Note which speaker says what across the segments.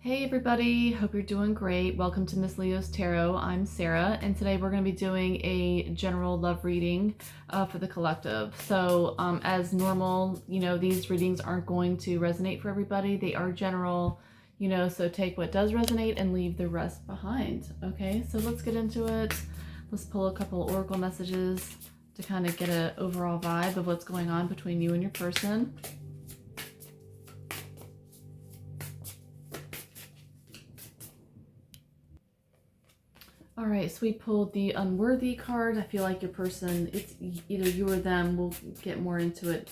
Speaker 1: Hey everybody, hope you're doing great. Welcome to Miss Leo's Tarot. I'm Sarah, and today we're going to be doing a general love reading for the collective. So as normal, these readings aren't going to resonate for everybody. They are general, so take what does resonate and leave the rest behind. Okay, so let's get into it. Let's pull a couple oracle messages to kind of get an overall vibe of what's going on between you and your person. All right, so we pulled the unworthy card. I feel like your person, it's either you or them. We'll get more into it,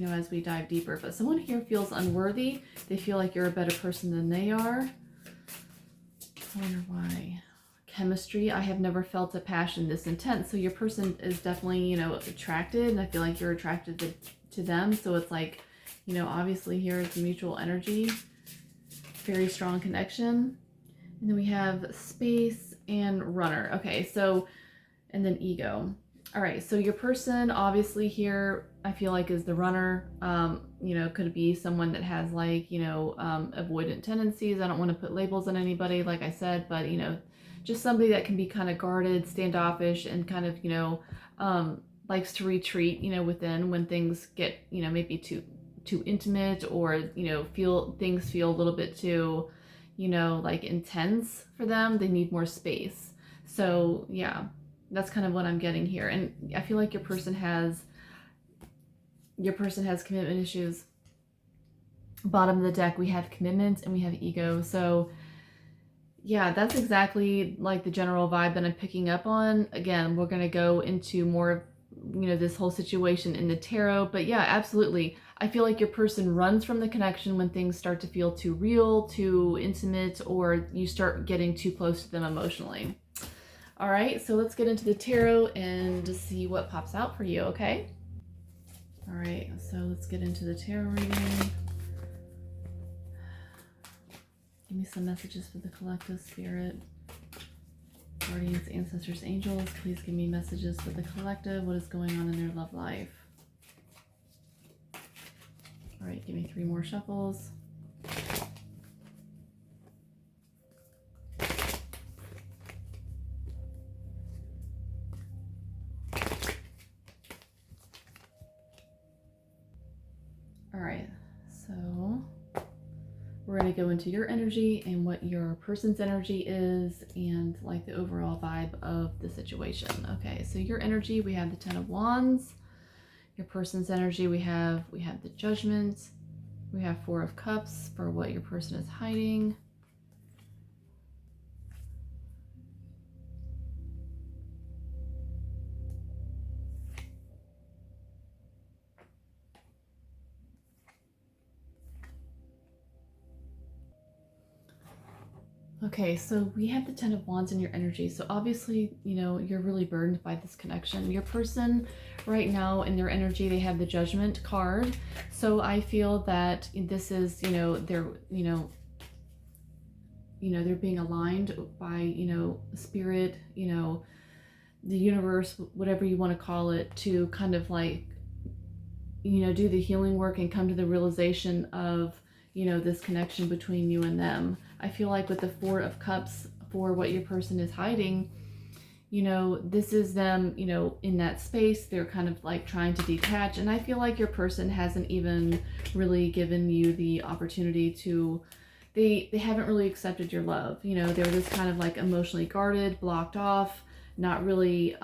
Speaker 1: as we dive deeper. But someone here feels unworthy. They feel like you're a better person than they are. I wonder why. Chemistry. I have never felt a passion this intense. So your person is definitely, attracted. And I feel like you're attracted to them. So it's like, obviously here it's mutual energy. Very strong connection. And then we have space and runner. Okay, so, and then ego. All right, so your person obviously here, I feel like is the runner. Could be someone that has like, avoidant tendencies. I don't want to put labels on anybody, like I said, but, just somebody that can be kind of guarded, standoffish, and kind of, likes to retreat, within when things get, maybe too intimate or, things feel a little bit too, like intense for them. They need more space. So yeah, that's kind of what I'm getting here. And I feel like your person has commitment issues. Bottom of the deck, we have commitment and we have ego. So yeah, that's exactly like the general vibe that I'm picking up on. Again, we're going to go into more of, this whole situation in the tarot. But yeah, absolutely. I feel like your person runs from the connection when things start to feel too real, too intimate, or you start getting too close to them emotionally. All right, so let's get into the tarot and see what pops out for you, okay? All right, so let's get into the tarot reading. Give me some messages for the collective spirit. Guardians, ancestors, angels, please give me messages for the collective. What is going on in their love life? All right, give me 3 more shuffles. All right, so we're going to go into your energy and what your person's energy is and like the overall vibe of the situation. Okay, so your energy, we have the 10 of Wands. Your person's energy, we have the Judgment. We have 4 of Cups for what your person is hiding. Okay, so we have the 10 of Wands in your energy. So obviously, you're really burdened by this connection. Your person right now in their energy, they have the Judgment card. So I feel that this is, they're being aligned by, spirit, the universe, whatever you want to call it, to kind of like, do the healing work and come to the realization of, this connection between you and them. I feel like with the 4 of Cups for what your person is hiding, this is them, in that space. They're kind of like trying to detach. And I feel like your person hasn't even really given you the opportunity to, they haven't really accepted your love. They're just kind of like emotionally guarded, blocked off, not really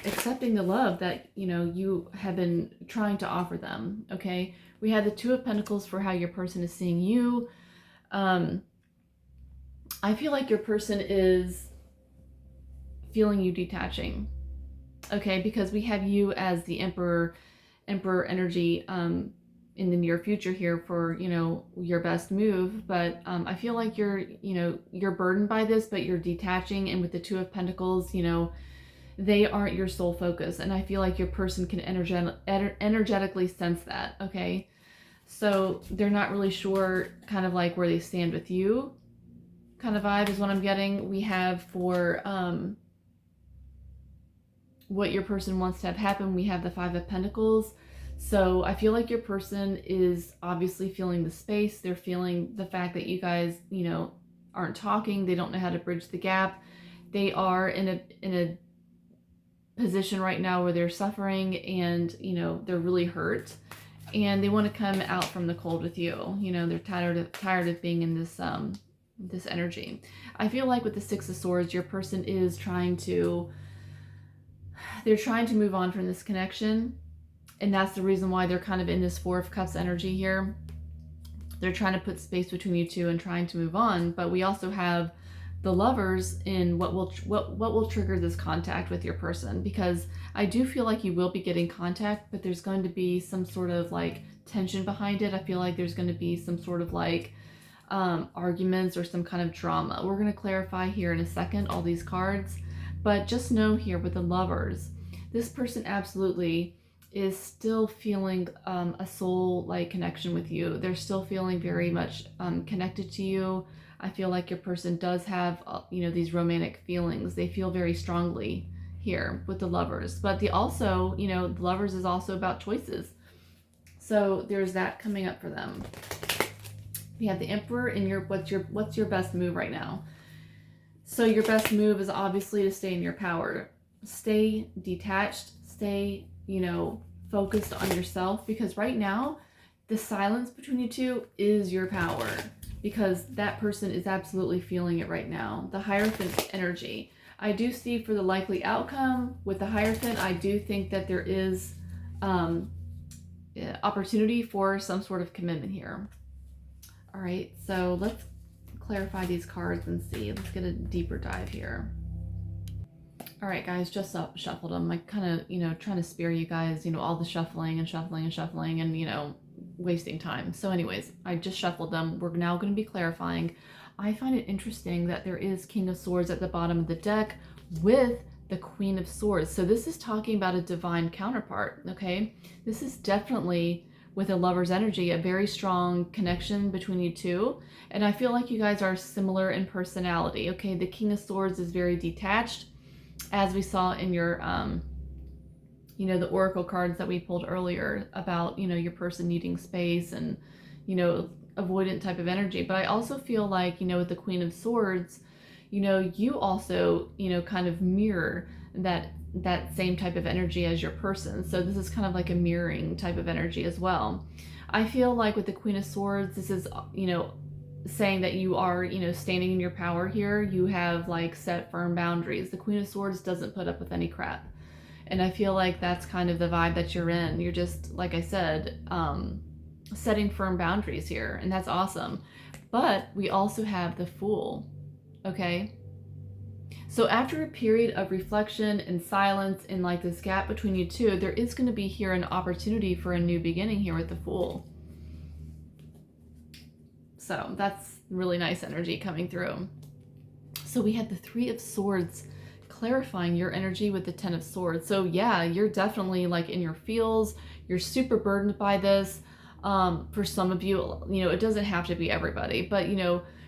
Speaker 1: accepting the love that, you have been trying to offer them, okay? We had the 2 of Pentacles for how your person is seeing you. I feel like your person is feeling you detaching, okay? Because we have you as the Emperor energy in the near future here for, your best move. But I feel like you're burdened by this, but you're detaching. And with the 2 of Pentacles, they aren't your sole focus. And I feel like your person can energetically sense that, okay? So they're not really sure kind of like where they stand with you kind of vibe is what I'm getting. We have for what your person wants to have happen, we have the 5 of Pentacles. So I feel like your person is obviously feeling the space. They're feeling the fact that you guys, aren't talking. They don't know how to bridge the gap. They are in a position right now where they're suffering and, they're really hurt, and they want to come out from the cold with you. They're tired of being in this energy. I feel like with the Six of Swords, your person is trying to move on from this connection. And that's the reason why they're kind of in this Four of Cups energy here. They're trying to put space between you two and trying to move on. But we also have the Lovers in what will trigger this contact with your person, because I do feel like you will be getting contact, but there's going to be some sort of like tension behind it. I feel like there's going to be some sort of like arguments or some kind of drama. We're going to clarify here in a second all these cards, but just know here with the Lovers, this person absolutely is still feeling a soul like connection with you. They're still feeling very much connected to you. I feel like your person does have these romantic feelings. They feel very strongly here with the Lovers, but the Lovers is also about choices. So there's that coming up for them. We have the Emperor in what's your best move right now? So your best move is obviously to stay in your power. Stay detached, stay, focused on yourself, because right now the silence between you two is your power, because that person is absolutely feeling it right now. The Hierophant energy. I do see for the likely outcome with the Hierophant, I do think that there is opportunity for some sort of commitment here. All right, so let's clarify these cards and see. Let's get a deeper dive here. All right, guys, just shuffled them. I kind of, trying to spare you guys, all the shuffling and wasting time. So anyways, I just shuffled them. We're now going to be clarifying. I find it interesting that there is King of Swords at the bottom of the deck with the Queen of Swords. So this is talking about a divine counterpart, okay? This is definitely, with a Lover's energy, a very strong connection between you two. And I feel like you guys are similar in personality, okay? The King of Swords is very detached, as we saw in your, the oracle cards that we pulled earlier about, your person needing space and, avoidant type of energy. But I also feel like, with the Queen of Swords, you also, kind of mirror that same type of energy as your person. So this is kind of like a mirroring type of energy as well. I feel like with the Queen of Swords, this is, saying that you are, standing in your power here. You have like set firm boundaries. The Queen of Swords doesn't put up with any crap. And I feel like that's kind of the vibe that you're in. You're just, like I said, setting firm boundaries here, and that's awesome. But we also have the Fool, okay? So after a period of reflection and silence and like this gap between you two, there is going to be here an opportunity for a new beginning here with the Fool. So that's really nice energy coming through. So we had the Three of Swords clarifying your energy with the Ten of Swords. So yeah, you're definitely like in your feels. You're super burdened by this. For some of you, it doesn't have to be everybody, but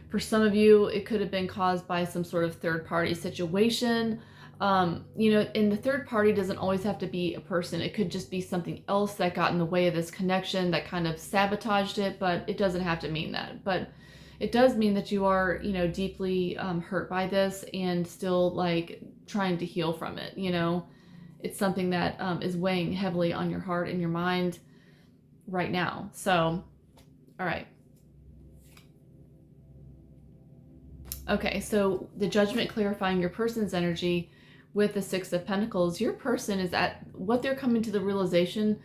Speaker 1: for some of you, it could have been caused by some sort of third party situation. And the third party doesn't always have to be a person. It could just be something else that got in the way of this connection that kind of sabotaged it, but it doesn't have to mean that. But it does mean that you are, deeply hurt by this and still like trying to heal from it. It's something that is weighing heavily on your heart and your mind right now. So, all right. Okay, so the Judgment clarifying your person's energy with the Six of Pentacles. Your person is at what they're coming to the realization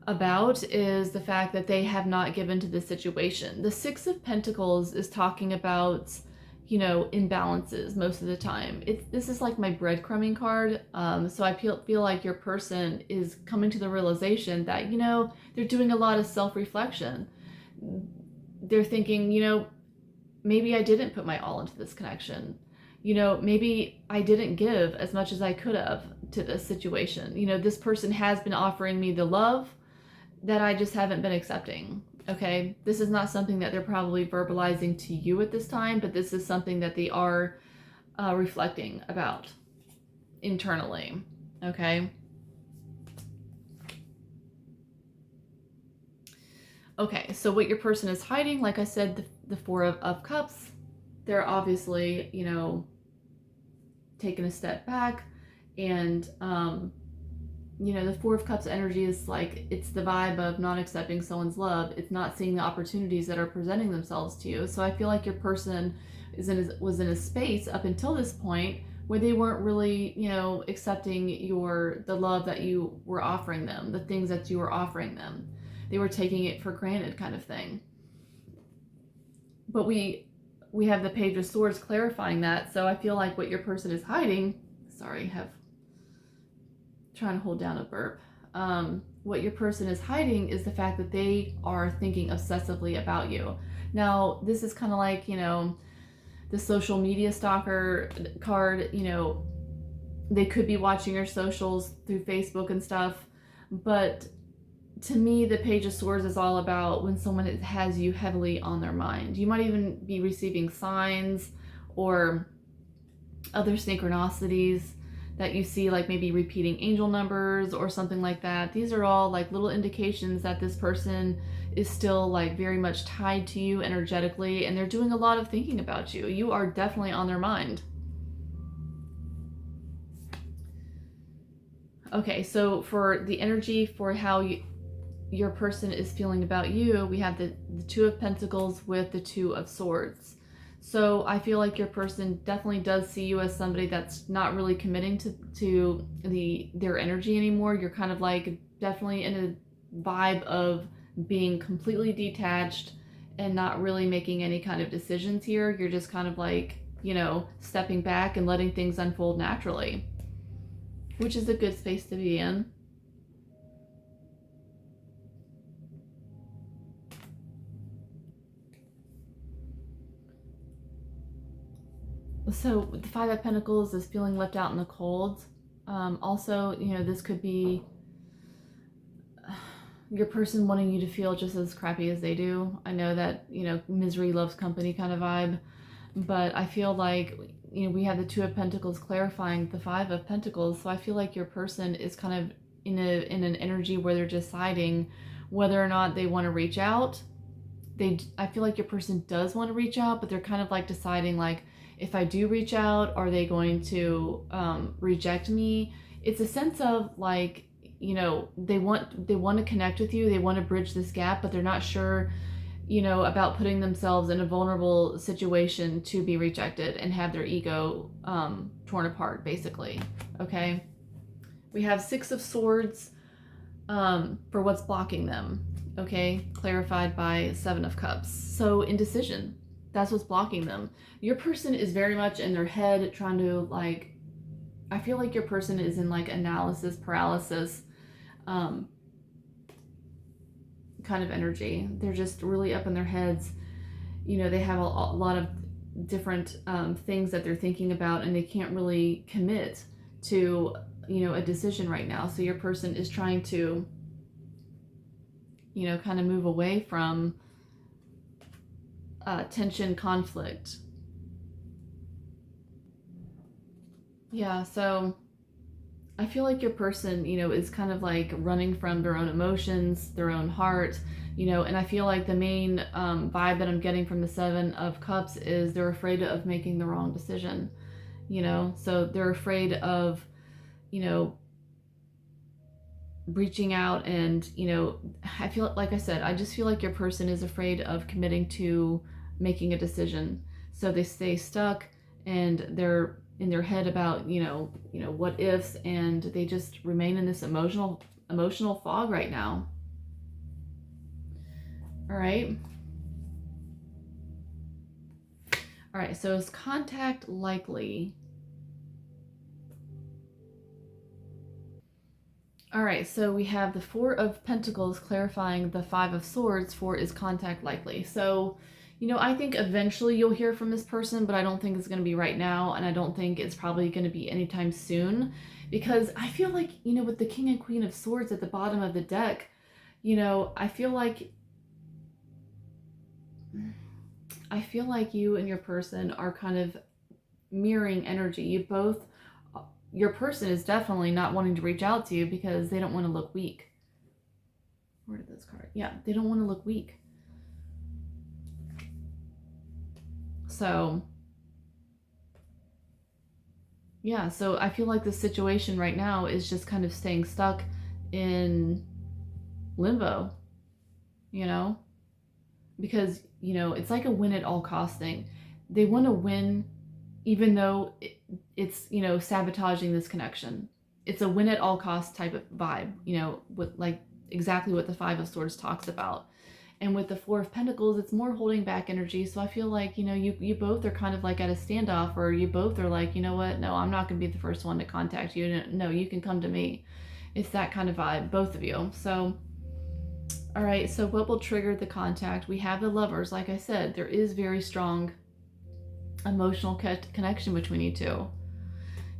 Speaker 1: about is the fact that they have not given to this situation. The Six of Pentacles is talking about, imbalances most of the time. This is like my breadcrumbing card. So I feel like your person is coming to the realization that, they're doing a lot of self-reflection. They're thinking, maybe I didn't put my all into this connection. Maybe I didn't give as much as I could have to this situation. This person has been offering me the love that I just haven't been accepting. Okay, this is not something that they're probably verbalizing to you at this time, but this is something that they are reflecting about internally. Okay. Okay, so what your person is hiding, like I said, the Four of Cups, they're obviously, taking a step back. And, the Four of Cups energy is like, it's the vibe of not accepting someone's love. It's not seeing the opportunities that are presenting themselves to you. So I feel like your person was in a space up until this point where they weren't really, accepting the love that you were offering them, the things that you were offering them. They were taking it for granted, kind of thing. But we have the Page of Swords clarifying that. So I feel like what your person is hiding, sorry, trying to hold down a burp. What your person is hiding is the fact that they are thinking obsessively about you. Now, this is kind of like, the social media stalker card. They could be watching your socials through Facebook and stuff, but to me, the Page of Swords is all about when someone has you heavily on their mind. You might even be receiving signs or other synchronicities that you see, like maybe repeating angel numbers or something like that. These are all like little indications that this person is still like very much tied to you energetically, and they're doing a lot of thinking about you. You are definitely on their mind. Okay, so for the energy for how your person is feeling about you, we have the Two of Pentacles with the Two of Swords. So I feel like your person definitely does see you as somebody that's not really committing to their energy anymore. You're kind of like definitely in a vibe of being completely detached and not really making any kind of decisions here. You're just kind of like, stepping back and letting things unfold naturally, which is a good space to be in. So the Five of Pentacles is feeling left out in the cold. Also, this could be your person wanting you to feel just as crappy as they do. I know that, misery loves company kind of vibe, but I feel like, we have the Two of Pentacles clarifying the Five of Pentacles. So I feel like your person is kind of in an energy where they're deciding whether or not they want to reach out. I feel like your person does want to reach out, but they're kind of like deciding like, if I do reach out, are they going to reject me? It's a sense of like, they want to connect with you. They want to bridge this gap, but they're not sure, about putting themselves in a vulnerable situation to be rejected and have their ego torn apart, basically. Okay. We have Six of Swords for what's blocking them. Okay, clarified by Seven of Cups. So indecision, that's what's blocking them. Your person is very much in their head trying to like, I feel like your person is in like analysis paralysis kind of energy. They're just really up in their heads. They have a lot of different things that they're thinking about, and they can't really commit to, a decision right now. So your person is trying to, kind of move away from tension, conflict. Yeah, so I feel like your person, is kind of like running from their own emotions, their own heart, and I feel like the main vibe that I'm getting from the Seven of Cups is they're afraid of making the wrong decision, so they're afraid of, reaching out. And I feel like I said, I just feel like your person is afraid of committing to making a decision, so they stay stuck and they're in their head about what ifs, and they just remain in this emotional fog right now. All right, so is contact likely? All right, so we have the Four of Pentacles clarifying the Five of Swords for is contact likely. So, I think eventually you'll hear from this person, but I don't think it's going to be right now, and I don't think it's probably going to be anytime soon, because I feel like, with the King and Queen of Swords at the bottom of the deck, I feel like you and your person are kind of mirroring energy. Your person is definitely not wanting to reach out to you because they don't want to look weak. Where did this card? Yeah, they don't want to look weak. So, yeah, so I feel like the situation right now is just kind of staying stuck in limbo, you know? Because, you know, it's like a win at all cost thing. They want to win even though it's, you know, sabotaging this connection. It's a win at all cost type of vibe, you know, with like exactly what the Five of Swords talks about. And with the Four of Pentacles, it's more holding back energy. So I feel like, you know, you both are kind of like at a standoff, or you both are like, you know what, no, I'm not going to be the first one to contact you. No, you can come to me. It's that kind of vibe, both of you. So, all right, so what will trigger the contact? We have the Lovers. Like I said, there is very strong emotional connection between you two,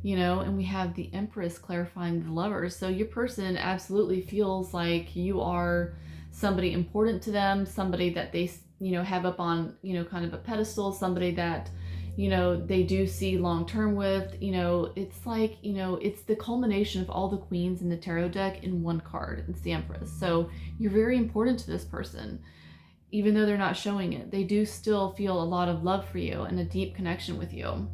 Speaker 1: you know, and we have the Empress clarifying the Lovers. So your person absolutely feels like you are somebody important to them, somebody that they, you know, have up on, you know, kind of a pedestal, somebody that, you know, they do see long term with. You know, it's like, you know, it's the culmination of all the queens in the tarot deck in one card. It's the Empress. So you're very important to this person. Even though they're not showing it, they do still feel a lot of love for you and a deep connection with you.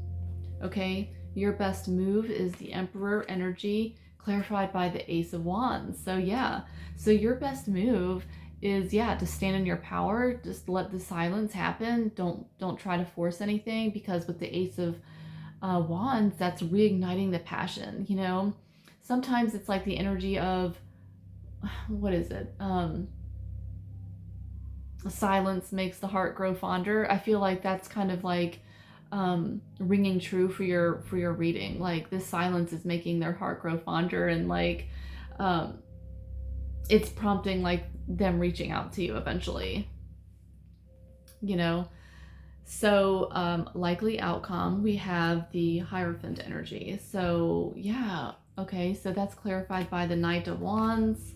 Speaker 1: Okay, your best move is the Emperor energy, clarified by the Ace of Wands. So yeah, so your best move is, yeah, to stand in your power. Just let the silence happen. Don't try to force anything, because with the Ace of Wands, that's reigniting the passion. You know, sometimes it's like the energy of, what is it? Silence makes the heart grow fonder. I feel like that's kind of like ringing true for your reading. Like, this silence is making their heart grow fonder, and like it's prompting like them reaching out to you eventually, you know. So likely outcome, we have the Hierophant energy. So yeah, okay, so that's clarified by the Knight of Wands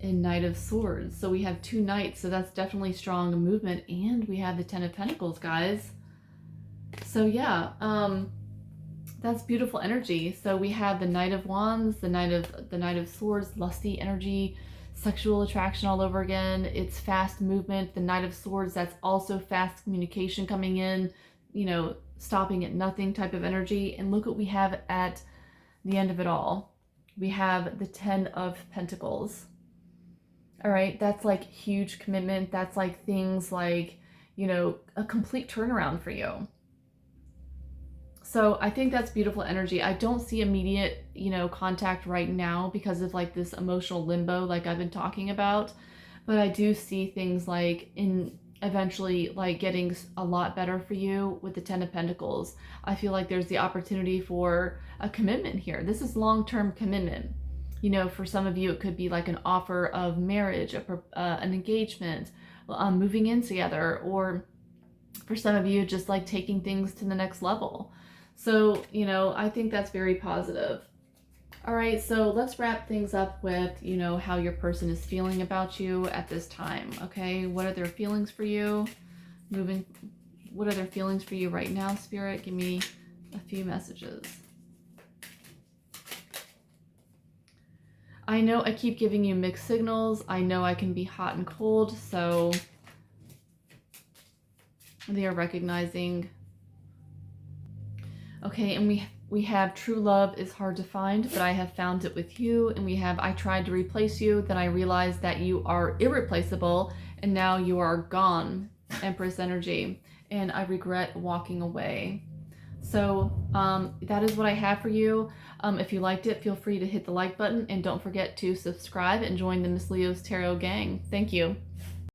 Speaker 1: and Knight of Swords. So we have two knights, so that's definitely strong movement. And we have the Ten of Pentacles, guys. So yeah, that's beautiful energy. So we have the Knight of Wands, the Knight of Swords, lusty energy, sexual attraction all over again. It's fast movement. The Knight of Swords, that's also fast communication coming in, you know, stopping at nothing type of energy. And look what we have at the end of it all. We have the Ten of Pentacles. All right, that's like huge commitment. That's like things like, you know, a complete turnaround for you. So I think that's beautiful energy. I don't see immediate, you know, contact right now because of like this emotional limbo like I've been talking about. But I do see things like in eventually like getting a lot better for you with the Ten of Pentacles. I feel like there's the opportunity for a commitment here. This is long-term commitment. You know, for some of you, it could be like an offer of marriage, an engagement, moving in together, or for some of you, just like taking things to the next level. So, you know, I think that's very positive. All right, so let's wrap things up with, you know, how your person is feeling about you at this time. Okay, what are their feelings for you? What are their feelings for you right now, Spirit? Give me a few messages. I know I keep giving you mixed signals. I know I can be hot and cold, so they are recognizing. Okay, and we have true love is hard to find, but I have found it with you. And we have I tried to replace you, then I realized that you are irreplaceable, and now you are gone, Empress energy, and I regret walking away. So that is what I have for you. If you liked it, feel free to hit the like button, and don't forget to subscribe and join the Miss Leo's Tarot gang. Thank you.